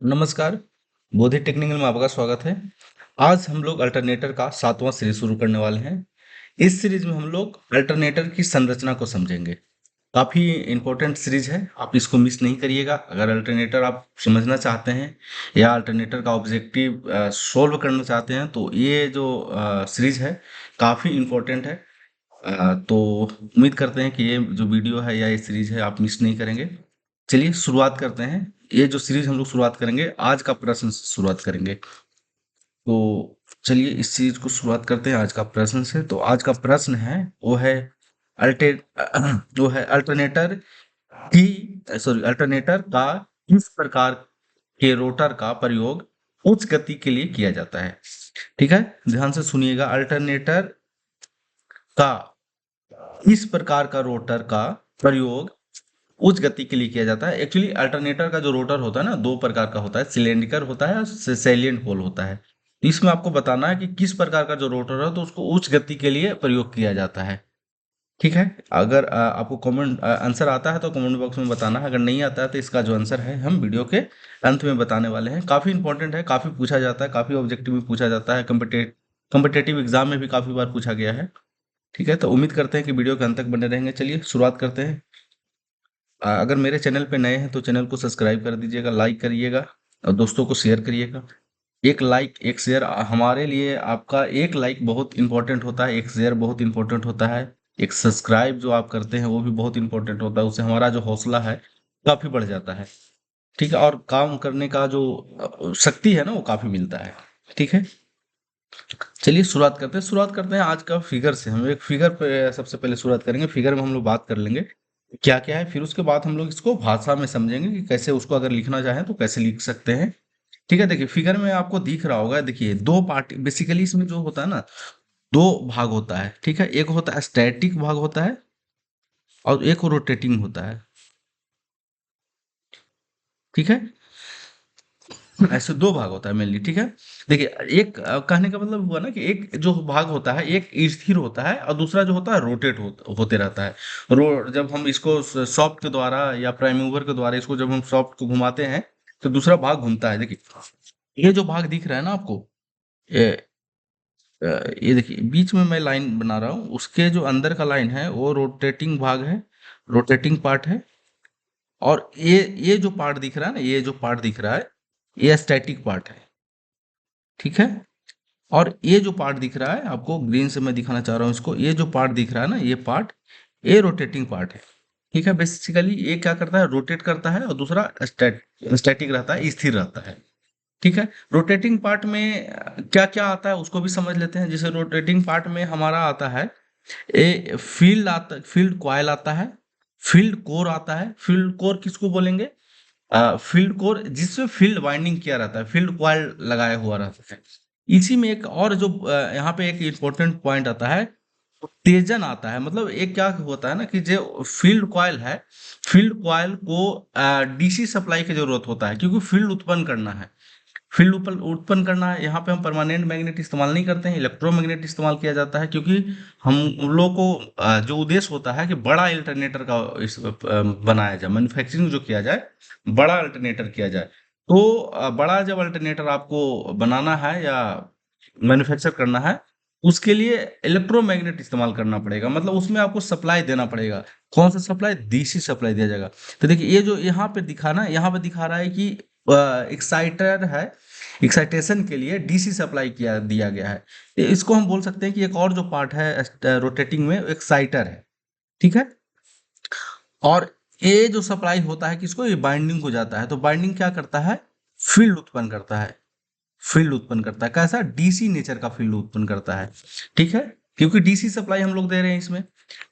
नमस्कार, बोधि टेक्निकल में आपका स्वागत है। आज हम लोग अल्टरनेटर का 7वां सीरीज शुरू करने वाले हैं। इस सीरीज में हम लोग अल्टरनेटर की संरचना को समझेंगे। काफ़ी इम्पोर्टेंट सीरीज है, आप इसको मिस नहीं करिएगा। अगर अल्टरनेटर आप समझना चाहते हैं या अल्टरनेटर का ऑब्जेक्टिव सोल्व करना चाहते हैं तो ये जो सीरीज है काफ़ी इम्पोर्टेंट है। तो उम्मीद करते हैं कि ये जो वीडियो है या ये सीरीज है आप मिस नहीं करेंगे। चलिए शुरुआत करते हैं। ये जो सीरीज हम लोग शुरुआत करेंगे आज का प्रश्न से शुरुआत करेंगे। तो चलिए इस सीरीज को शुरुआत करते हैं आज का प्रश्न से। तो आज का प्रश्न है वो है अल्टे वो है अल्टरनेटर की सॉरी अल्टरनेटर का किस प्रकार के रोटर का प्रयोग उच्च गति के लिए किया जाता है। ठीक है, ध्यान से सुनिएगा। अल्टरनेटर का इस प्रकार का रोटर का प्रयोग उच्च गति के लिए किया जाता है। एक्चुअली अल्टरनेटर का जो रोटर होता है ना, दो प्रकार का होता है, सिलेंड्रिकल होता है और सैलिएंट पोल होता है। तो इसमें आपको बताना है कि किस प्रकार का जो रोटर है तो उसको उच्च गति के लिए प्रयोग किया जाता है। ठीक है, अगर आपको कमेंट आंसर आता है तो कमेंट बॉक्स में बताना है। अगर नहीं आता है तो इसका जो आंसर है हम वीडियो के अंत में बताने वाले हैं। काफ़ी इंपॉर्टेंट है, काफ़ी पूछा जाता है, काफ़ी ऑब्जेक्टिव में पूछा जाता है, कम्पिटेटिव एग्जाम में भी काफ़ी बार पूछा गया है। ठीक है, तो उम्मीद करते हैं कि वीडियो के अंत तक बने रहेंगे। चलिए शुरुआत करते हैं। अगर मेरे चैनल पे नए हैं तो चैनल को सब्सक्राइब कर दीजिएगा, लाइक करिएगा और दोस्तों को शेयर करिएगा। एक लाइक एक शेयर हमारे लिए, आपका एक लाइक बहुत इंपॉर्टेंट होता है, एक शेयर बहुत इंपॉर्टेंट होता है, एक सब्सक्राइब जो आप करते हैं वो भी बहुत इंपॉर्टेंट होता है। उससे हमारा जो हौसला है काफ़ी बढ़ जाता है। ठीक है, और काम करने का जो शक्ति है ना वो काफ़ी मिलता है। ठीक है, चलिए शुरुआत करते हैं आज का फिगर से। हम एक फिगर पे सबसे पहले शुरुआत करेंगे। फिगर में हम लोग बात कर लेंगे क्या क्या है, फिर उसके बाद हम लोग इसको भाषा में समझेंगे कि कैसे उसको अगर लिखना चाहें तो कैसे लिख सकते हैं। ठीक है, देखिए फिगर में आपको दिख रहा होगा। देखिए दो पार्ट बेसिकली इसमें जो होता है ना, दो भाग होता है। ठीक है, एक होता है स्टैटिक भाग होता है और एक रोटेटिंग होता है। ठीक है, ऐसे दो भाग होता है मेनली। ठीक है, देखिए एक कहने का मतलब हुआ ना कि एक जो भाग होता है एक स्थिर होता है और दूसरा जो होता है रोटेट होते रहता है। जब हम इसको सॉफ्ट के द्वारा या प्राइम मूवर के द्वारा इसको जब हम सॉफ्ट को घुमाते हैं तो दूसरा भाग घूमता है। देखिए ये जो भाग दिख रहा है ना आपको, ये अ, ये देखिए बीच में मैं लाइन बना रहा हूँ, उसके जो अंदर का लाइन है वो रोटेटिंग भाग है, रोटेटिंग पार्ट है। और ये जो पार्ट दिख रहा है ना, ये जो पार्ट दिख रहा है ये स्टैटिक पार्ट है। ठीक है, और ये जो पार्ट दिख रहा है आपको ग्रीन से मैं दिखाना चाह रहा हूँ इसको, ये जो पार्ट दिख रहा है ना ये पार्ट, ये रोटेटिंग पार्ट है। ठीक है, बेसिकली ये क्या करता है, रोटेट करता है और दूसरा स्टैटिक रहता है, स्थिर रहता है। ठीक है, रोटेटिंग पार्ट में क्या क्या आता है उसको भी समझ लेते हैं। जैसे रोटेटिंग पार्ट में हमारा आता है ए फील्ड कॉयल आता है, फील्ड कोर आता है। फील्ड कोर किसको बोलेंगे, फील्ड कोर जिसमें फील्ड वाइंडिंग किया रहता है, फील्ड कॉइल लगाया हुआ रहता है। इसी में एक और जो यहाँ पे एक इम्पोर्टेंट पॉइंट आता है, उत्तेजन आता है। मतलब एक क्या होता है ना कि जो फील्ड कॉइल है, फील्ड कॉइल को डीसी सप्लाई की जरूरत होता है क्योंकि फील्ड उत्पन्न करना है। फील्ड उत्पन्न करना है, यहाँ पे हम परमानेंट मैग्नेट इस्तेमाल नहीं करते हैं, इलेक्ट्रोमैग्नेट इस्तेमाल किया जाता है। क्योंकि हम उन लोगों को जो उद्देश्य होता है कि बड़ा अल्टरनेटर का बनाया जाए, मैन्युफैक्चरिंग जो किया जाए, बड़ा अल्टरनेटर किया जाए। तो बड़ा जब अल्टरनेटर आपको बनाना है या मैन्युफैक्चर करना है, उसके लिए इलेक्ट्रोमैग्नेट इस्तेमाल करना पड़ेगा। मतलब उसमें आपको सप्लाई देना पड़ेगा। कौन सा सप्लाई, डीसी सप्लाई दिया जाएगा। तो देखिए ये जो यहाँ पे दिखा ना, यहाँ पे दिखा रहा है कि एक्साइटर है, एक्साइटेशन के लिए डीसी सप्लाई किया दिया गया है। इसको हम बोल सकते हैं कि एक और जो पार्ट है रोटेटिंग में एक्साइटर है। ठीक है, और ये जो सप्लाई होता है किसको, ये बाइंडिंग को जाता है। तो बाइंडिंग क्या करता है, फील्ड उत्पन्न करता है। फील्ड उत्पन्न करता है कैसा, डीसी नेचर का फील्ड उत्पन्न करता है। ठीक है, क्योंकि डीसी सप्लाई हम लोग दे रहे हैं इसमें।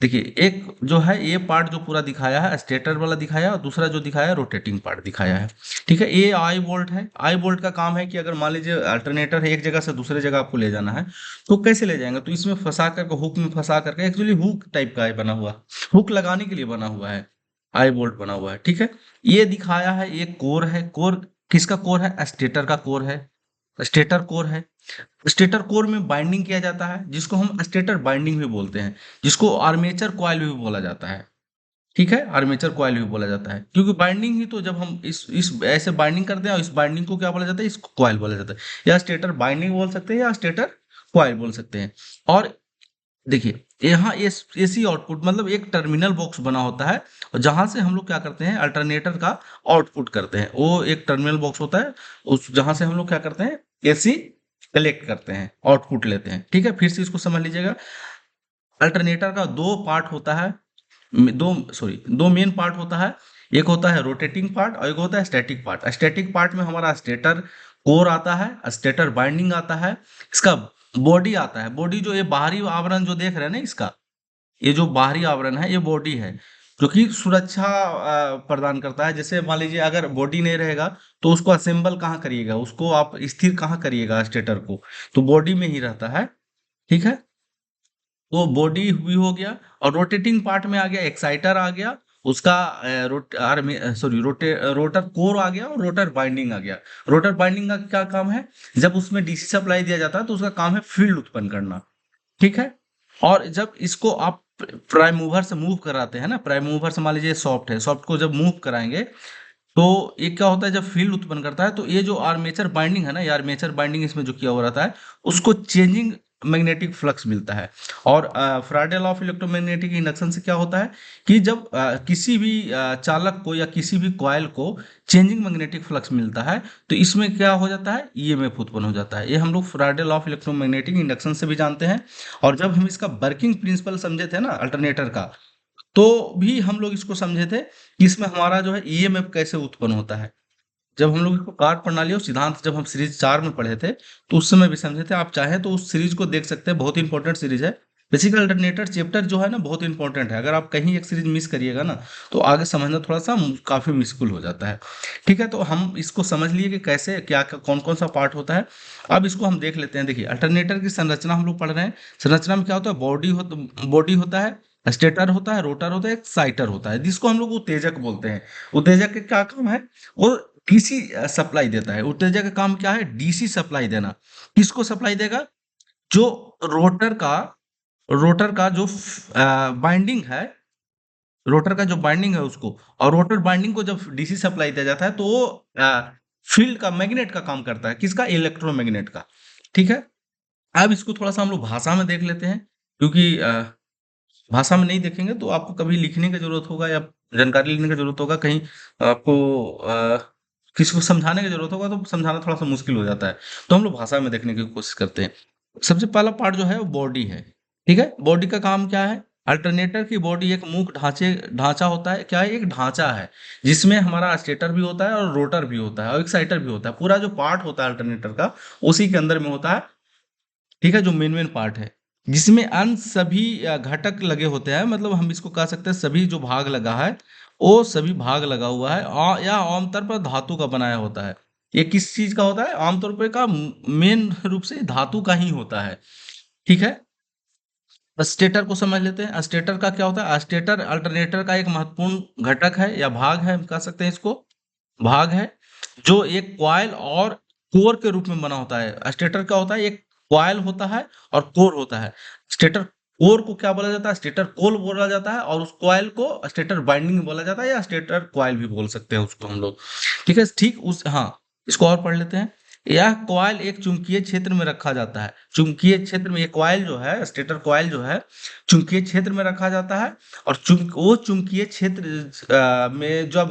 देखिए एक जो है ये पार्ट जो पूरा दिखाया है स्टेटर वाला दिखाया, और दूसरा जो दिखाया है रोटेटिंग पार्ट दिखाया है। ठीक है, ये आई बोल्ट है। आई बोल्ट का काम है कि अगर मान लीजिए अल्टरनेटर है एक जगह से दूसरे जगह आपको ले जाना है तो कैसे ले जाएंगे, तो इसमें फंसा करके, हुक में फंसा करके, एक्चुअली हुक टाइप का है बना हुआ, हुक लगाने के लिए बना हुआ है, आई बोल्ट बना हुआ है। ठीक है, ये दिखाया है, ये कोर है। कोर किसका कोर है, स्टेटर का कोर है, स्टेटर कोर है। स्टेटर कोर में बाइंडिंग किया जाता है जिसको हम स्टेटर बाइंडिंग भी बोलते हैं, जिसको आर्मेचर कॉइल भी बोला जाता है। ठीक है, आर्मेचर कॉइल भी बोला जाता है, क्योंकि बाइंडिंग ही तो, जब हम इस ऐसे बाइंडिंग करते हैं और इस बाइंडिंग को क्या बोला जाता है, इसको कॉइल बोला जाता है। या स्टेटर बाइंडिंग बोल सकते हैं या स्टेटर कॉइल बोल सकते हैं। और देखिए, यहाँ एसी आउटपुट मतलब एक टर्मिनल बॉक्स बना होता है, और जहां से हम लोग क्या करते हैं, अल्टरनेटर का आउटपुट करते हैं। वो एक टर्मिनल बॉक्स होता है, उस जहां से हम लोग क्या करते हैं, एसी कलेक्ट करते हैं, आउटपुट लेते हैं। ठीक है, फिर से इसको समझ लीजिएगा। अल्टरनेटर का दो पार्ट होता है, दो मेन पार्ट होता है। एक होता है रोटेटिंग पार्ट और एक होता है स्टैटिक पार्ट। स्टैटिक पार्ट में हमारा स्टेटर कोर आता है, स्टेटर बाइंडिंग आता है, इसका बॉडी आता है। बॉडी जो ये बाहरी आवरण जो देख रहे हैं ना, इसका ये जो बाहरी आवरण है, ये बॉडी है, जो कि सुरक्षा प्रदान करता है। जैसे मान लीजिए अगर बॉडी नहीं रहेगा तो उसको असेंबल कहाँ करिएगा, उसको आप स्थिर कहाँ करिएगा स्टेटर को, तो बॉडी में ही रहता है। ठीक है, वो बॉडी भी हो गया। और रोटेटिंग पार्ट में आ गया, एक्साइटर आ गया, उसका रोटर कोर आ गया, और रोटर बाइंडिंग आ गया। रोटर बाइंडिंग का क्या काम है, जब उसमें डीसी सप्लाई दिया जाता है तो उसका काम है फील्ड उत्पन्न करना। ठीक है, और जब इसको आप प्राइम मूवर से मूव कराते हैं ना, प्राइम मूवर से मान लीजिए सॉफ्ट है, सॉफ्ट को जब मूव कराएंगे तो ये क्या होता है, जब फील्ड उत्पन्न करता है तो ये जो आर्मेचर बाइंडिंग है ना, ये आर्मेचर बाइंडिंग इसमें जो किया हुआ रहता है, उसको चेंजिंग मैग्नेटिक फ्लक्स मिलता है। और फ्राडे लॉ ऑफ इलेक्ट्रोमैग्नेटिक इंडक्शन से क्या होता है कि जब किसी भी चालक को या किसी भी कॉइल को चेंजिंग मैग्नेटिक फ्लक्स मिलता है, तो इसमें क्या हो जाता है, ईएमएफ उत्पन्न हो जाता है। ये हम लोग फ्राडे लॉ ऑफ इलेक्ट्रोमैग्नेटिक इंडक्शन से भी जानते हैं। और जब हम इसका वर्किंग प्रिंसिपल समझे थे ना अल्टरनेटर का, तो भी हम लोग इसको समझे थे कि इसमें हमारा जो है ईएमएफ कैसे उत्पन्न होता है। जब हम लोग इसको कार्य प्रणाली और सिद्धांत जब हम सीरीज 4 में पढ़े थे, तो उस समय भी समझे थे। आप चाहें तो उस सीरीज को देख सकते हैं, बहुत इंपॉर्टेंट सीरीज है। बेसिक अल्टरनेटर चैप्टर जो है ना, बहुत इंपॉर्टेंट है। अगर आप कहीं एक सीरीज मिस करिएगा ना, तो आगे समझना थोड़ा सा काफी मुश्किल हो जाता है। ठीक है, तो हम इसको समझ लिए कि कैसे क्या कौन कौन सा पार्ट होता है। अब इसको हम देख लेते हैं। देखिए, अल्टरनेटर की संरचना हम लोग पढ़ रहे हैं। संरचना में क्या होता है, बॉडी होता है, स्टेटर होता है, रोटर होता है, एक्साइटर होता है, जिसको हम लोग उत्तेजक बोलते हैं। उत्तेजक का क्या काम है, वो डीसी सप्लाई देता है। उत्तेजक का काम क्या है, डीसी सप्लाई देना। किसको सप्लाई देगा, जो रोटर का रोटर का जो बाइंडिंग है, रोटर का जो बाइंडिंग है उसको। और रोटर बाइंडिंग को जब डीसी सप्लाई दिया जाता है तो वो फील्ड का, मैग्नेट का काम करता है। किसका, इलेक्ट्रोमैग्नेट का। ठीक है, अब इसको थोड़ा सा हम लोग भाषा में देख लेते हैं, क्योंकि भाषा में नहीं देखेंगे तो आपको कभी लिखने की जरूरत होगा या जानकारी लेने की जरूरत होगा, कहीं आपको किसी को समझाने की जरूरत होगा तो समझाना थोड़ा सा मुश्किल हो जाता है। तो हम लोग भाषा में देखने की कोशिश करते हैं। सबसे पहला पार्ट जो है वो बॉडी है। ठीक है, बॉडी का काम क्या है, अल्टरनेटर की बॉडी एक मुख्य ढांचा होता है। क्या है, एक ढांचा है, जिसमें हमारा स्टेटर भी होता है और रोटर भी होता है और एक्साइटर भी होता है। पूरा जो पार्ट होता है अल्टरनेटर का, उसी के अंदर में होता है। ठीक है, जो मेन मेन पार्ट है, जिसमें अन्य सभी घटक लगे होते हैं। मतलब हम इसको कह सकते हैं सभी जो भाग लगा है, वो सभी भाग लगा हुआ है, या आमतौर पर धातु का बनाया होता है। ये किस चीज का होता है, आमतौर पर का मेन रूप से धातु का ही होता है। ठीक है, स्टेटर को समझ लेते हैं। स्टेटर का क्या होता है, स्टेटर अल्टरनेटर का एक महत्वपूर्ण घटक है या भाग है, हम कह सकते हैं इसको भाग है, जो एक कॉइल और कोर के रूप में बना होता है। स्टेटर क्या होता है, एक कॉइल होता है और कोर होता है। स्टेटर कोर को क्या बोला जाता है, स्टेटर कोर बोला जाता है, और उस कॉइल को स्टेटर बाइंडिंग बोला जाता है, या स्टेटर कॉइल भी बोल सकते हैं उसको हम लोग। ठीक है, ठीक उस हाँ, इसको और पढ़ लेते हैं। यह कॉइल एक चुंबकीय क्षेत्र में रखा जाता है। चुंबकीय क्षेत्र में ये कॉइल जो है, स्टेटर कॉइल जो है, चुंबकीय क्षेत्र में रखा जाता है। और वो चुंबकीय क्षेत्र में जब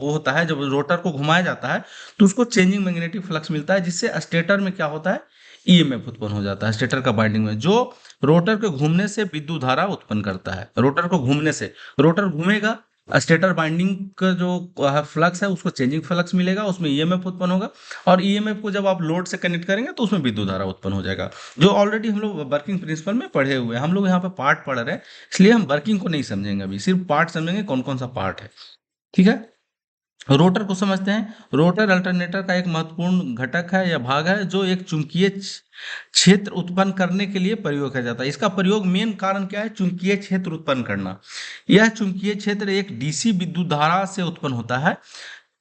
वो होता है, जब रोटर को घुमाया जाता है तो उसको चेंजिंग मैग्नेटिक फ्लक्स मिलता है, जिससे स्टेटर में क्या होता है, ईएमएफ उत्पन्न हो जाता है। स्टेटर का बाइंडिंग में जो रोटर के घूमने से विद्युत धारा उत्पन्न करता है। रोटर को घूमने से, रोटर घूमेगा, स्टेटर बाइंडिंग का जो फ्लक्स है उसको चेंजिंग फ्लक्स मिलेगा, उसमें ईएमएफ उत्पन्न होगा। और ईएमएफ को जब आप लोड से कनेक्ट करेंगे तो उसमें विद्युत धारा उत्पन्न हो जाएगा, जो ऑलरेडी हम लोग वर्किंग प्रिंसिपल में पढ़े हुए हैं। हम लोग यहाँ पे पार्ट पढ़ रहे हैं, इसलिए हम वर्किंग को नहीं समझेंगे, अभी सिर्फ पार्ट समझेंगे, कौन कौन सा पार्ट है। ठीक है, रोटर को समझते हैं। रोटर अल्टरनेटर का एक महत्वपूर्ण घटक है या भाग है, जो एक चुंबकीय क्षेत्र उत्पन्न करने के लिए प्रयोग किया जाता है। इसका प्रयोग मेन कारण क्या है, चुंबकीय क्षेत्र उत्पन्न करना। यह चुंबकीय क्षेत्र एक डीसी विद्युत धारा से उत्पन्न होता है।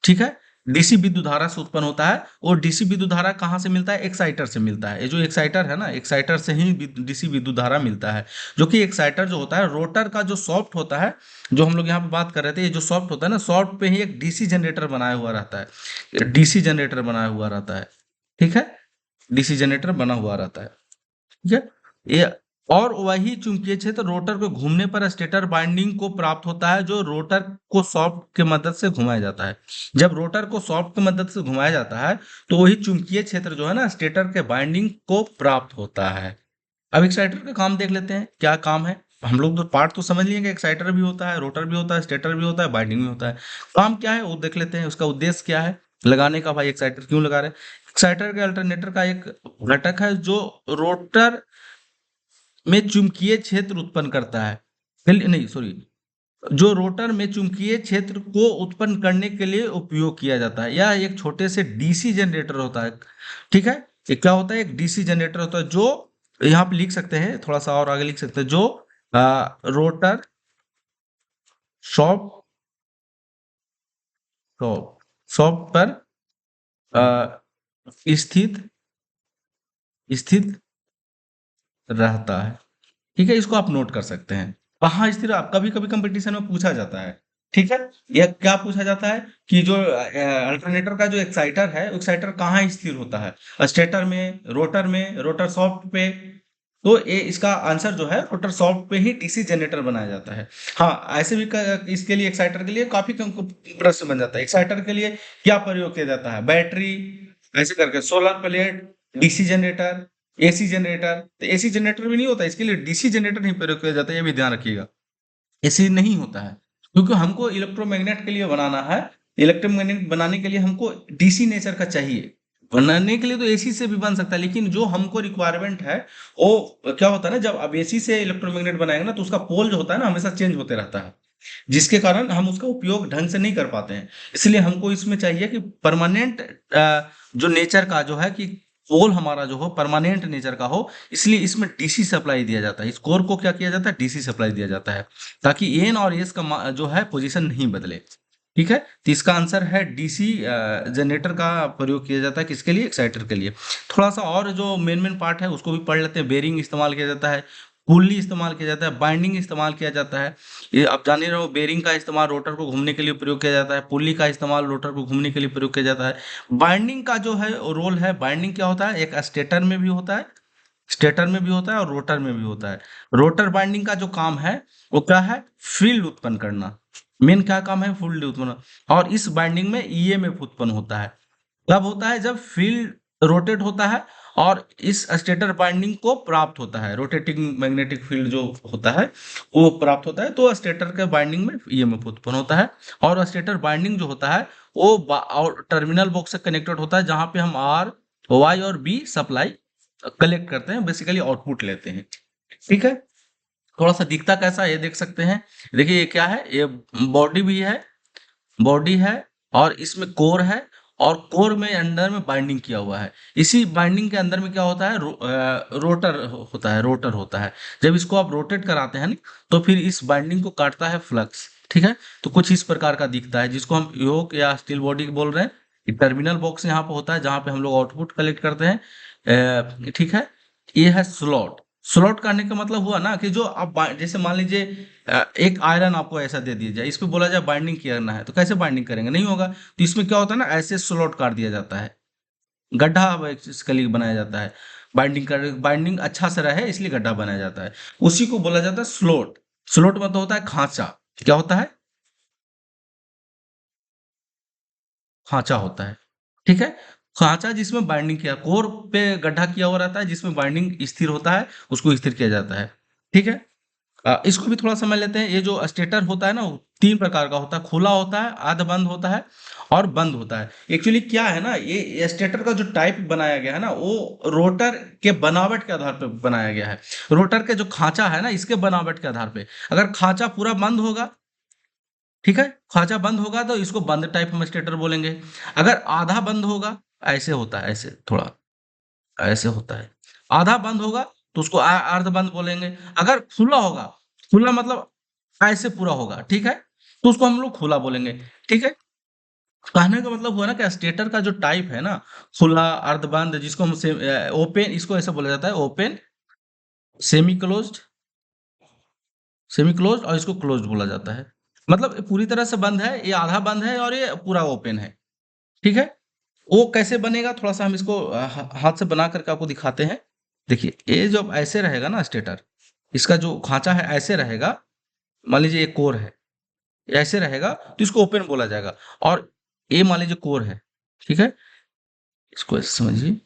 ठीक है, डीसी विद्युत धारा से उत्पन्न होता है। और डीसी विद्युत धारा कहाँ से मिलता है? एक्साइटर से मिलता है। ये जो एक्साइटर है ना, एक्साइटर से ही डीसी विद्युत धारा मिलता है। जो कि एक्साइटर जो होता है, रोटर का जो सॉफ्ट होता है, जो हम लोग यहाँ पे बात कर रहे थे, ये जो सॉफ्ट होता है ना, सॉफ्ट पे ही एक डीसी जनरेटर बनाया हुआ रहता है, डीसी जनरेटर बनाया हुआ रहता है। ठीक है, डीसी जनरेटर बना हुआ रहता है। ठीक है, ये और वही चुंबकीय क्षेत्र रोटर को घूमने पर स्टेटर बाइंडिंग को प्राप्त होता है, जो रोटर को सॉफ्ट के मदद से घुमाया जाता है। जब रोटर को सॉफ्ट की मदद से घुमाया जाता है, तो वही चुंबकीय क्षेत्र जो है ना, स्टेटर के बाइंडिंग को प्राप्त होता है। अब एक्साइटर का काम देख लेते हैं, क्या काम है। हम लोग तो पार्ट तो समझ लिए कि एक्साइटर भी होता है, रोटर भी होता है, स्टेटर भी होता है, बाइंडिंग भी होता है। काम क्या है वो देख लेते हैं, उसका उद्देश्य क्या है लगाने का। भाई एक्साइटर क्यों लगा रहे हैं? एक्साइटर के अल्टरनेटर का एक घटक है जो रोटर में चुंबकीय क्षेत्र उत्पन्न करता है। नहीं, सॉरी, जो रोटर में चुंबकीय क्षेत्र को उत्पन्न करने के लिए उपयोग किया जाता है। यह एक छोटे से डीसी जनरेटर होता है। ठीक है, ये क्या होता है? एक डीसी जनरेटर होता है, जो यहाँ पे लिख सकते हैं, थोड़ा सा और आगे लिख सकते हैं, जो रोटर शॉप शॉप शॉप पर स्थित स्थित रहता है। ठीक है, इसको आप नोट कर सकते हैं। कहाँ स्थिर? आप कभी कभी कंपटीशन में पूछा जाता है। ठीक है, यह क्या पूछा जाता है कि जो अल्टरनेटर का जो एक्साइटर है, एक्साइटर कहाँ स्थिर होता है? स्टेटर में, रोटर में, रोटर सॉफ्ट पे। तो ये इसका आंसर जो है, रोटर सॉफ्ट पे ही डीसी जनरेटर बनाया जाता है। हाँ, ऐसे भी इसके लिए, एक्साइटर के लिए काफी प्रश्न बन जाता है। एक्साइटर के लिए क्या प्रयोग किया जाता है? बैटरी, ऐसे करके solar plate, DC generator, AC generator. तो एसी जनरेटर भी नहीं होता, इसके लिए डीसी जनरेटर नहीं प्रयोग किया जाता है, ये भी ध्यान रखिएगा। एसी नहीं होता है, क्योंकि हमको इलेक्ट्रोमैग्नेट के लिए बनाना है। इलेक्ट्रोमैग्नेट बनाने के लिए हमको डीसी नेचर का चाहिए। बनाने के लिए तो एसी से भी बन सकता है, लेकिन जो हमको रिक्वायरमेंट है, वो क्या होता है ना, जब अब एसी से इलेक्ट्रोमैग्नेट बनाएंगे ना, तो उसका पोल जो होता है ना, हमेशा चेंज होते रहता है, जिसके कारण हम उसका उपयोग ढंग से नहीं कर पाते हैं। इसलिए हमको इसमें चाहिए कि परमानेंट जो नेचर का जो है, कि पोल हमारा जो हो परमानेंट नेचर का हो। इसलिए इसमें डीसी सप्लाई दिया जाता है। इस कोर को क्या किया जाता है? डीसी सप्लाई दिया जाता है, ताकि एन और एस का जो है पोजीशन नहीं बदले। ठीक है, तो इसका आंसर है डीसी जनरेटर का प्रयोग किया जाता है। किसके लिए? एक्साइटर के लिए। थोड़ा सा और जो मेन मेन पार्ट है उसको भी पढ़ लेते हैं। बेरिंग इस्तेमाल किया जाता है, पुल्ली इस्तेमाल किया जाता है, बाइंडिंग इस्तेमाल किया जाता है। ये आप जान ही रहे हो, बेरिंग का इस्तेमाल रोटर को घूमने के लिए प्रयोग किया जाता है, पुल्ली का इस्तेमाल रोटर को घूमने के लिए प्रयोग किया जाता है। बाइंडिंग का जो है रोल है, बाइंडिंग क्या होता है? एक स्टेटर में भी होता है, स्टेटर में भी होता है और रोटर में भी होता है। रोटर बाइंडिंग का जो काम है, वो क्या है? फील्ड उत्पन्न करना। मेन क्या काम है? फील्ड उत्पन्न। और इस बाइंडिंग में ईएमएफ उत्पन्न होता है। कब होता है? जब फील्ड रोटेट होता है और इस स्टेटर बाइंडिंग को प्राप्त होता है। रोटेटिंग मैग्नेटिक फील्ड जो होता है, वो प्राप्त होता है, तो स्टेटर के बाइंडिंग में ईएमएफ उत्पन्न होता है। और स्टेटर बाइंडिंग जो होता है, वो और टर्मिनल बॉक्स से कनेक्टेड होता है, जहां पे हम आर, वाई और बी सप्लाई कलेक्ट करते हैं, बेसिकली आउटपुट लेते हैं। ठीक है, थोड़ा सा दिखता कैसा है ये देख सकते हैं। देखिए ये क्या है? ये बॉडी भी है, बॉडी है, और इसमें कोर है, और कोर में अंदर में बाइंडिंग किया हुआ है। इसी बाइंडिंग के अंदर में क्या होता है? रोटर होता है, रोटर होता है। जब इसको आप रोटेट कराते हैं ना, तो फिर इस बाइंडिंग को काटता है फ्लक्स। ठीक है, तो कुछ इस प्रकार का दिखता है, जिसको हम योक या स्टील बॉडी बोल रहे हैं। ये टर्मिनल बॉक्स यहाँ पे होता है, जहाँ पे हम लोग आउटपुट कलेक्ट करते हैं। ठीक है, ये है स्लॉट। स्लॉट करने का मतलब हुआ ना, कि जो आप जैसे मान लीजिए एक आयरन आपको ऐसा दे दिया जाए, इस पे बोला जाए बाइंडिंग करना है, तो कैसे बाइंडिंग करेंगे? नहीं होगा। तो इसमें क्या होता है ना, ऐसे स्लॉट काट दिया जाता है, गड्ढा इसके लिए बनाया जाता है। बाइंडिंग कर, बाइंडिंग अच्छा से रहे इसलिए गड्ढा बनाया जाता है। उसी को बोला जाता है स्लॉट। स्लॉट मतलब होता है खांचा। क्या होता है? खांचा होता है। ठीक है, खांचा जिसमें बाइंडिंग किया, कोर पे गड्ढा किया हुआ रहता है, जिसमें बाइंडिंग स्थिर होता है, उसको स्थिर किया जाता है। ठीक है, इसको भी थोड़ा समझ लेते हैं। ये जो स्टेटर होता है ना, वो 3 प्रकार का होता है। खुला होता है, अर्धबंद होता है, और बंद होता है। एक्चुअली क्या है ना, ये स्टेटर का जो टाइप बनाया गया है ना, वो रोटर के बनावट के आधार पे बनाया गया है। रोटर के जो खांचा है ना, इसके बनावट के आधार पे। अगर खांचा पूरा बंद होगा, ठीक है, खांचा बंद होगा, तो इसको बंद टाइप हम स्टेटर बोलेंगे। अगर आधा बंद होगा, ऐसे होता है, ऐसे थोड़ा ऐसे होता है, आधा बंद होगा, तो उसको अर्ध बंद बोलेंगे। अगर खुला होगा, खुला मतलब ऐसे पूरा होगा, ठीक है, तो उसको हम लोग खुला बोलेंगे। ठीक है, कहने का मतलब हुआ ना कि स्टेटर का जो टाइप है ना, खुला, अर्धबंद, जिसको हम ओपन, इसको ऐसा बोला जाता है open, semi closed, semi closed, और इसको क्लोज्ड बोला जाता है। मतलब ये पूरी तरह से बंद है, ये आधा बंद है और ये पूरा ओपन है। ठीक है? वो कैसे बनेगा, थोड़ा-सा हम इसको हाथ से बना करके आपको दिखाते हैं। देखिए, ये जब ऐसे रहेगा ना स्टेटर, इसका जो खाँचा है ऐसे रहेगा, मान लीजिए ये कोर है, ये ऐसे रहेगा तो इसको ओपन बोला जाएगा, और ये मान लीजिए कोर है, ठीक है? इसको ऐसे समझिए।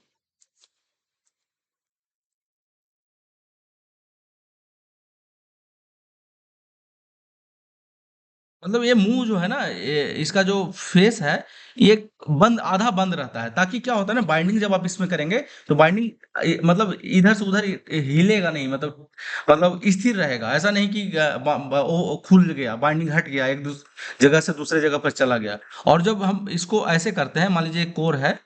मतलब ये मुंह जो है ना, ये इसका जो फेस है, ये बंद, आधा बंद रहता है, ताकि क्या होता है ना, बाइंडिंग जब आप इसमें करेंगे तो बाइंडिंग मतलब इधर से उधर हिलेगा नहीं, मतलब स्थिर रहेगा। ऐसा नहीं कि वो खुल गया, बाइंडिंग हट गया, एक जगह से दूसरे जगह पर चला गया। और जब हम इसको ऐसे करते हैं, मान लीजिए कोर है,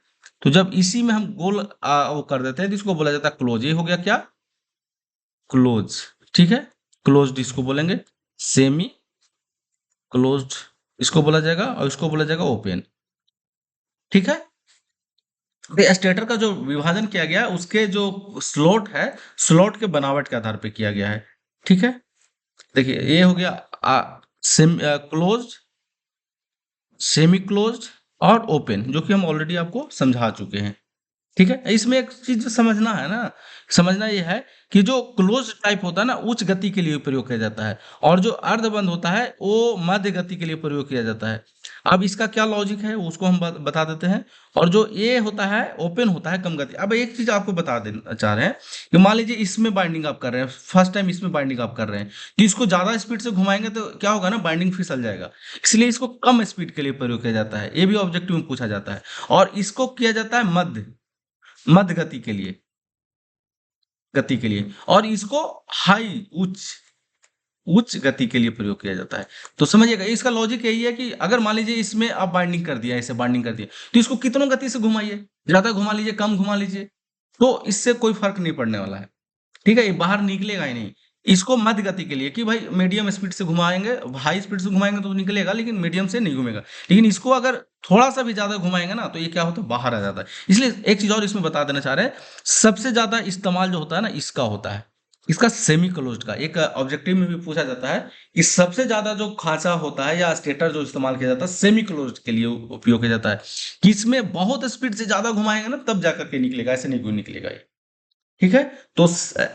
तो जब इसी में हम गोल वो कर देते हैं तो इसको बोला जाता है क्लोज। ये हो गया क्या, क्लोज। ठीक है, क्लोज्ड इसको बोलेंगे, सेमी क्लोज्ड इसको बोला जाएगा, और इसको बोला जाएगा ओपन। ठीक है? तो स्टेटर का जो विभाजन किया गया है, उसके जो स्लॉट है, स्लॉट के बनावट के आधार पे किया गया है। ठीक है? देखिए, ये हो गया क्लोज्ड, सेमी क्लोज्ड और ओपन, जो कि हम ऑलरेडी आपको समझा चुके हैं। ठीक है? इसमें एक चीज़ समझना है ना, समझना ये है कि जो क्लोज़ टाइप होता है ना, उच्च गति के लिए प्रयोग किया जाता है, और जो अर्धबंद होता है, वो मध्य गति के लिए प्रयोग किया जाता है। अब इसका क्या लॉजिक है, उसको हम बता देते हैं। और जो ये होता है, ओपन होता है, कम गति। अब एक चीज़ आपको बता देना चाह रहे हैं कि मान लीजिए इसमें बाइंडिंग आप कर रहे हैं, फर्स्ट टाइम इसमें बाइंडिंग आप कर रहे हैं, तो इसको ज़्यादा स्पीड से घुमाएँगे तो क्या होगा ना, बाइंडिंग फिसल जाएगा। इसलिए इसको कम स्पीड के लिए प्रयोग किया जाता है। ये भी ऑब्जेक्टिव में पूछा जाता है। और इसको किया जाता है मध्य गति के लिए, और इसको हाई, उच्च उच्च गति के लिए प्रयोग किया जाता है। तो समझिएगा, इसका लॉजिक यही है कि अगर मान लीजिए इसमें आप बाइंडिंग कर दिया, ऐसे बाइंडिंग कर दिया, तो इसको कितनों गति से घुमाइए, ज्यादा घुमा लीजिए, कम घुमा लीजिए, तो इससे कोई फर्क नहीं पड़ने वाला है। ठीक है? ये बाहर निकलेगा ही नहीं। इसको मध्य गति के लिए, कि भाई मीडियम स्पीड से घुमाएँगे, हाई स्पीड से घुमाएँगे तो निकलेगा, लेकिन मीडियम से नहीं घूमेगा। लेकिन इसको अगर थोड़ा-सा भी ज़्यादा घुमाएँगे ना, तो ये क्या होता है, बाहर आ जाता है। इसलिए एक चीज़ और इसमें बता देना चाह रहे हैं, सबसे ज़्यादा इस्तेमाल जो होता है ना, इसका होता है। इसका सेमी क्लोज्ड का एक ऑब्जेक्टिव में भी पूछा जाता है कि सबसे ज़्यादा जो खाँचा होता है या स्टेटर जो इस्तेमाल किया जाता है, सेमी क्लोज्ड के लिए उपयोग किया जाता है, कि इसमें बहुत स्पीड से ज़्यादा घुमाएँगे ना, तब जाकर के निकलेगा, ऐसे नहीं कोई निकलेगा ये। ठीक है? तो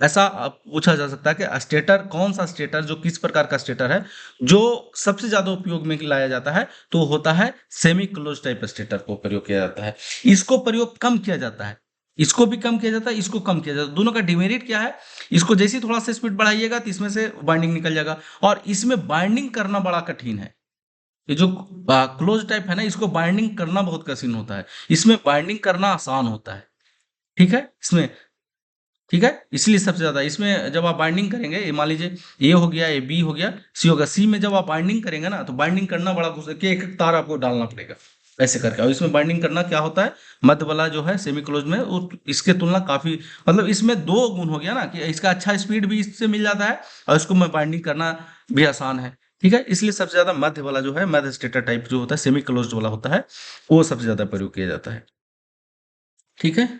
ऐसा पूछा जा सकता है कि स्टेटर, कौन सा स्टेटर, जो किस प्रकार का स्टेटर है, जो सबसे ज्यादा उपयोग में लाया जाता है, तो होता है सेमी क्लोज टाइप स्टेटर को प्रयोग किया जाता है। इसको प्रयोग कम किया जाता है, इसको भी कम किया जाता है, इसको कम किया जाता है। दोनों का डिमेरिट क्या है, इसको जैसे ही थोड़ा सा स्पीड बढ़ाइएगा तो इसमें से बाइंडिंग निकल जाएगा, और इसमें बाइंडिंग करना बड़ा कठिन है। ये जो क्लोज टाइप है ना, इसको बाइंडिंग करना बहुत कठिन होता है, इसमें बाइंडिंग करना आसान होता है। ठीक है? इसमें, ठीक है, इसलिए सबसे ज्यादा इसमें जब आप बाइंडिंग करेंगे, ये मान लीजिए ए हो गया, ये बी हो गया, सी होगा, सी में जब आप बाइंडिंग करेंगे ना, तो बाइंडिंग करना बड़ा घुस के एक एक तार आपको डालना पड़ेगा, ऐसे करके। और इसमें बाइंडिंग करना क्या होता है, मध्य वाला जो है सेमी क्लोज में, वो इसके तुलना काफी, मतलब इसमें दो गुण हो गया ना, कि इसका अच्छा स्पीड भी इससे मिल जाता है, और इसको में बाइंडिंग करना भी आसान है। ठीक है? इसलिए सबसे ज्यादा मध्य वाला जो है, मध्य स्टेटर टाइप जो होता है, सेमी क्लोज वाला होता है, वो सबसे ज्यादा प्रयोग किया जाता है। ठीक है?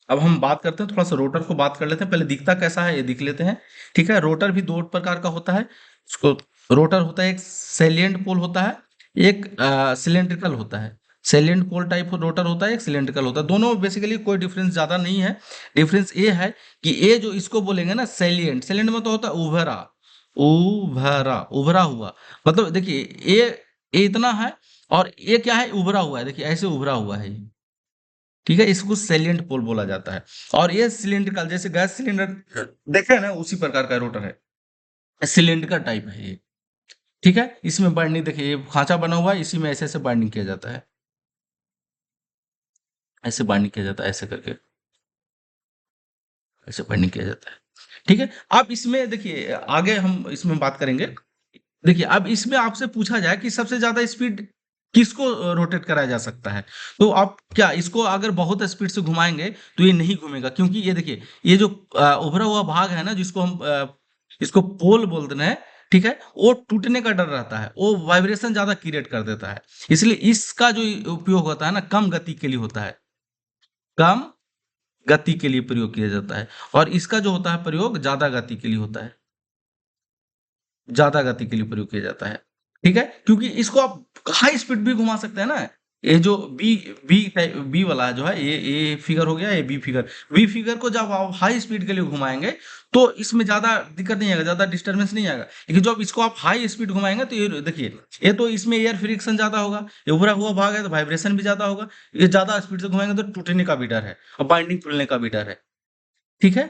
अब हम बात करते हैं, थोड़ा-सा रोटर को बात कर लेते हैं। पहले दिखता कैसा है, ये देख लेते हैं। ठीक है? रोटर भी 2 प्रकार का होता है। इसको रोटर होता है, एक सैलिएंट पोल होता है, एक सिलिंड्रिकल होता है। सैलिएंट पोल टाइप रोटर होता है, एक सिलिंड्रिकल होता है। दोनों में बेसिकली कोई डिफरेंस ज़्यादा नहीं है। डिफरेंस ये है कि ये जो इसको बोलेंगे ना सैलिएंट, सैलिएंट में तो होता है उभरा, उभरा हुआ। मतलब देखिए, ये इतना है, और ये क्या है, उभरा हुआ है। देखिए, ऐसे उभरा हुआ है ये। ठीक है? इसको सैलिएंट पोल बोला जाता है। और ये सिलिंड्रिकल, जैसे गैस सिलेंडर देखे हैं ना, उसी प्रकार का रोटर है, सिलिंड्रिकल टाइप है ये। ठीक है? इसमें बाइंडिंग देखिए, ये खांचा बना हुआ है, इसी में ऐसे ऐसे बाइंडिंग किया जाता है, ऐसे बाइंडिंग किया जाता है, ऐसे करके ऐसे बाइंडिंग किया जाता है। ठीक है? अब इसमें देखिए, आगे हम इसमें बात करेंगे। देखिए, अब इसमें आपसे पूछा जाए कि सबसे ज्यादा स्पीड किसको रोटेट कराया जा सकता है, तो आप क्या इसको अगर बहुत स्पीड से घुमाएंगे तो ये नहीं घूमेगा, क्योंकि ये देखिए, ये जो उभरा हुआ भाग है ना, जिसको हम इसको पोल बोलते हैं, ठीक है, वो टूटने का डर रहता है, वो वाइब्रेशन ज़्यादा क्रिएट कर देता है। इसलिए इसका जो उपयोग होता है ना, कम गति के लिए होता है, कम गति के लिए प्रयोग किया जाता है, और इसका जो होता है प्रयोग ज़्यादा गति के लिए होता है, ज़्यादा गति के लिए प्रयोग किया जाता है, ठीक है? क्योंकि इसको आप हाई स्पीड भी घुमा सकते हैं ना। ये जो बी बी टाइप बी वाला जो है, ये फिगर हो गया, ये बी फिगर को जब आप हाई स्पीड के लिए घुमाएँगे, तो इसमें ज़्यादा दिक्कत नहीं आएगा, ज़्यादा डिस्टर्बेंस नहीं आएगा। लेकिन जब इसको आप हाई स्पीड घुमाएँगे तो ये देखिए, ये तो इसमें एयर फ्रिक्शन ज़्यादा होगा, ये उभरा हुआ भाग है तो वाइब्रेशन भी ज़्यादा होगा। ये ज़्यादा स्पीड से घुमाएँगे तो टूटने का भी डर है और बाइंडिंग खुलने का भी डर है, ठीक है?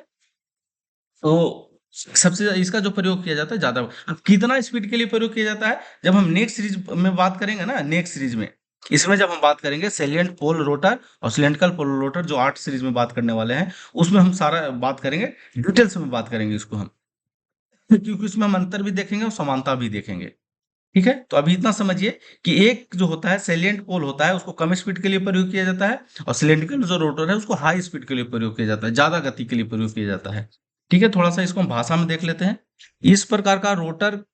तो सबसे इसका जो प्रयोग किया जाता है ज़्यादा। अब कितना स्पीड के लिए प्रयोग किया जाता है, जब हम नेक्स्ट सीरीज़ में बात करेंगे ना, नेक्स्ट सीरीज़ में, इसमें जब हम बात करेंगे सैलिएंट पोल रोटर और सिलैंडरिकल पोल रोटर, जो 8 सीरीज़ में बात करने वाले हैं, उसमें हम सारा बात करेंगे, डिटेल्स में बात करेंगे इसको हम। क्योंकि उसमें हम अंतर भी देखेंगे और समानता भी देखेंगे, ठीक है? तो अभी इतना समझिए कि एक जो होता है सैलिएंट पोल होता है, उसको कम स्पीड के लिए प्रयोग किया जाता है, और सिलैंडरिकल जो रोटर है उसको हाई स्पीड के लिए प्रयोग किया जाता है, ज़्यादा गति के लिए प्रयोग किया जाता है, ठीक है? थोड़ा-सा इसको हम भाषा में देख लेते हैं। इस प्रकार का रोटर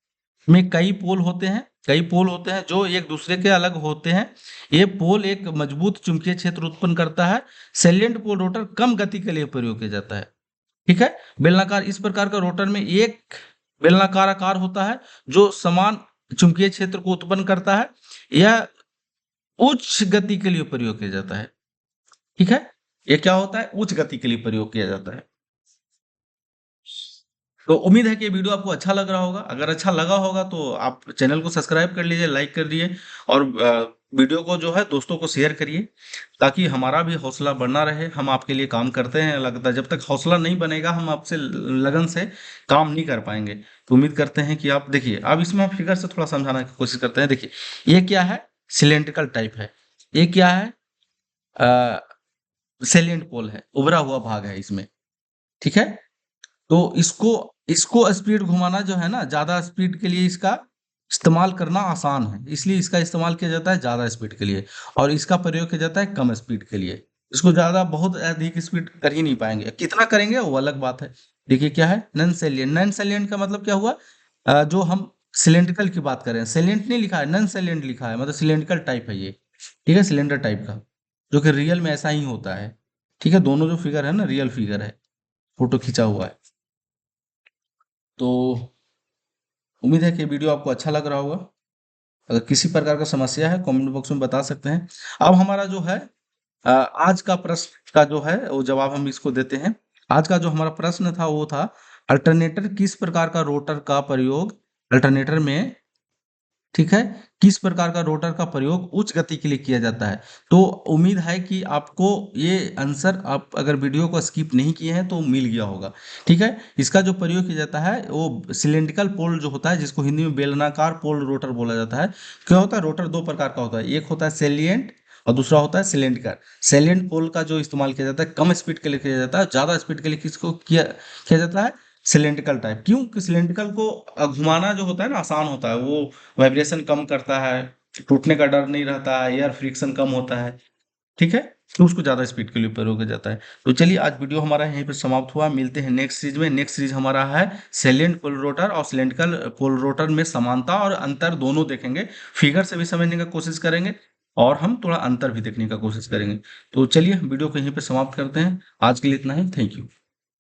में कई पोल होते हैं जो एक दूसरे के अलग होते हैं। ये पोल एक मजबूत चुंबकीय क्षेत्र उत्पन्न करता है। सैलिएंट पोल रोटर कम गति के लिए प्रयोग किया जाता है, ठीक है? बेलनाकार, इस प्रकार का रोटर में एक बेलनाकार आकार होता है जो समान चुंबकीय क्षेत्र को उत्पन्न करता है। यह उच्च गति के लिए प्रयोग किया जाता है, ठीक है? ये क्या होता है? उच्च गति के लिए प्रयोग किया जाता है। तो उम्मीद है कि ये वीडियो आपको अच्छा लग रहा होगा। अगर अच्छा लगा होगा तो आप चैनल को सब्सक्राइब कर लीजिए, लाइक कर दिए, और वीडियो को जो है दोस्तों को शेयर करिए, ताकि हमारा भी हौसला बढ़ना रहे। हम आपके लिए काम करते हैं, लगता है जब तक हौसला नहीं बनेगा हम आपसे लगन से काम नहीं कर पाएंगे। तो उम्मीद करते हैं कि आप देखिए, अब इसमें हम फिगर से थोड़ा समझाने की कोशिश करते हैं। देखिए, ये क्या है? सिलेंड्रिकल टाइप है। ये क्या है? सैलिएंट पोल है, उभरा हुआ भाग है इसमें, ठीक है? तो इसको इसको स्पीड घुमाना जो है ना, ज़्यादा स्पीड के लिए इसका इस्तेमाल करना आसान है, इसलिए इसका इस्तेमाल किया जाता है ज़्यादा स्पीड के लिए, और इसका प्रयोग किया जाता है कम स्पीड के लिए। इसको ज़्यादा बहुत अधिक स्पीड कर ही नहीं पाएंगे, कितना करेंगे वो अलग बात है। देखिए क्या है, नॉन सैलिएंट का मतलब क्या हुआ? जो हम सिलेंड्रिकल की बात करें, सैलिएंट नहीं लिखा है, नॉन सैलिएंट लिखा है, मतलब सिलेंड्रिकल टाइप है ये, ठीक है? सिलेंडर टाइप का, जो कि रियल में ऐसा ही होता है, ठीक है? दोनों जो फिगर है ना, रियल फिगर है, फोटो खींचा हुआ है। तो उम्मीद है कि वीडियो आपको अच्छा लग रहा होगा। अगर किसी प्रकार का समस्या है कमेंट बॉक्स में बता सकते हैं। अब हमारा जो है आज का प्रश्न का जो है वो जवाब हम इसको देते हैं। आज का जो हमारा प्रश्न था वो था, अल्टरनेटर किस प्रकार का रोटर का प्रयोग अल्टरनेटर में, ठीक है, किस प्रकार का रोटर का प्रयोग उच्च गति के लिए किया जाता है? तो उम्मीद है कि आपको ये आंसर, आप अगर वीडियो को स्किप नहीं किए हैं तो मिल गया होगा, ठीक है? इसका जो प्रयोग किया जाता है वो सिलेंड्रिकल पोल जो होता है, जिसको हिंदी में बेलनाकार पोल रोटर बोला जाता है। क्या होता है? रोटर दो प्रकार का होता है, एक होता है सैलिएंट और दूसरा होता है सिलेंड्रिकल। सैलिएंट पोल का जो इस्तेमाल किया जाता है कम स्पीड के लिए किया जाता है, ज़्यादा स्पीड के लिए किसको किया किया जाता है? Cylindrical type. क्यों? कि सिलेंड्रिकल को घुमाना जो होता है ना, आसान होता है, वो वाइब्रेशन कम करता है, टूटने का डर नहीं रहता है, एयर फ्रिक्शन कम होता है, ठीक है? तो उसको ज़्यादा स्पीड के लिए प्रयोग किया जाता है। तो चलिए, आज वीडियो हमारा यहीं पे समाप्त हुआ। मिलते हैं नेक्स्ट सीरीज में। नेक्स्ट सीरीज हमारा है सैलिएंट पोल रोटर और सिलेंड्रिकल पोल रोटर में समानता और अंतर दोनों देखेंगे। फिगर से भी समझने का कोशिश करेंगे और हम थोड़ा अंतर भी देखने का कोशिश करेंगे। तो चलिए वीडियो को यहीं पे समाप्त करते हैं। आज के लिए इतना ही। Thank you.